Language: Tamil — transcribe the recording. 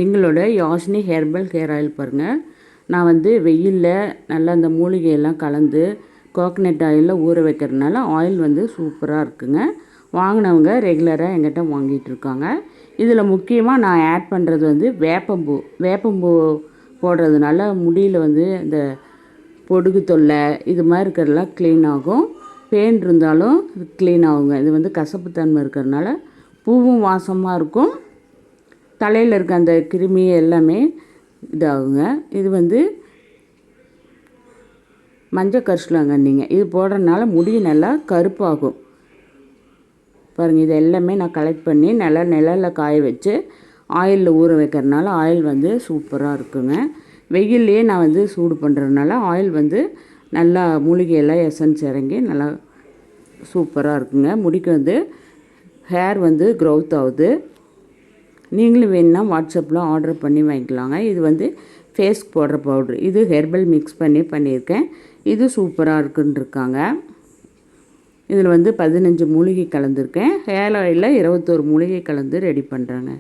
எங்களோட யாஷினி ஹெர்பல் ஹேர் ஆயில் பாருங்கள். நான் வந்து வெயிலில் நல்லா அந்த மூலிகையெல்லாம் கலந்து கோகனட் ஆயிலில் ஊற வைக்கிறதுனால ஆயில் வந்து சூப்பராக இருக்குங்க. வாங்கினவங்க ரெகுலராக எங்கிட்ட வாங்கிட்டு இருக்காங்க. இதில் முக்கியமாக நான் ஆட் பண்ணுறது வந்து வேப்பம்பூ போடுறதுனால முடியில் வந்து இந்த பொடுகு தொல்லை இது மாதிரி இருக்கிறதெல்லாம் க்ளீன் ஆகும். பேன் இருந்தாலும் க்ளீன் ஆகுங்க. இது வந்து கசப்புத்தன்மை இருக்கிறதுனால பூவும் வாசமாக இருக்கும். தலையில் இருக்க அந்த கிருமி எல்லாமே இதாகுங்க. இது வந்து மஞ்சள் கரிசலாங்கண்ணிங்க. இது போடுறதுனால முடி நல்லா கருப்பாகும் பாருங்கள். இது எல்லாமே நான் கலெக்ட் பண்ணி நிழலில் காய வச்சு ஆயிலில் ஊற வைக்கிறதுனால ஆயில் வந்து சூப்பராக இருக்குங்க. வெயில்லையே நான் வந்து சூடு பண்ணுறதுனால ஆயில் வந்து நல்லா மூலிகையெல்லாம் எசன்ஸ் இறங்கி நல்லா சூப்பராக இருக்குங்க. முடிக்கு வந்து ஹேர் வந்து க்ரோத் ஆகுது. நீங்களும் வேணும்னா வாட்ஸ்அப்பில் ஆர்டர் பண்ணி வாங்கிக்கலாங்க. இது வந்து ஃபேஸ்க்கு போடுற பவுட்ரு. இது ஹெர்பல் மிக்ஸ் பண்ணியிருக்கேன். இது சூப்பராக இருக்குன்னு இருக்காங்க. இதில் வந்து 15 மூலிகை கலந்துருக்கேன். ஹேர் ஆயிலில் 21 மூலிகை கலந்து ரெடி பண்ணுறேங்க.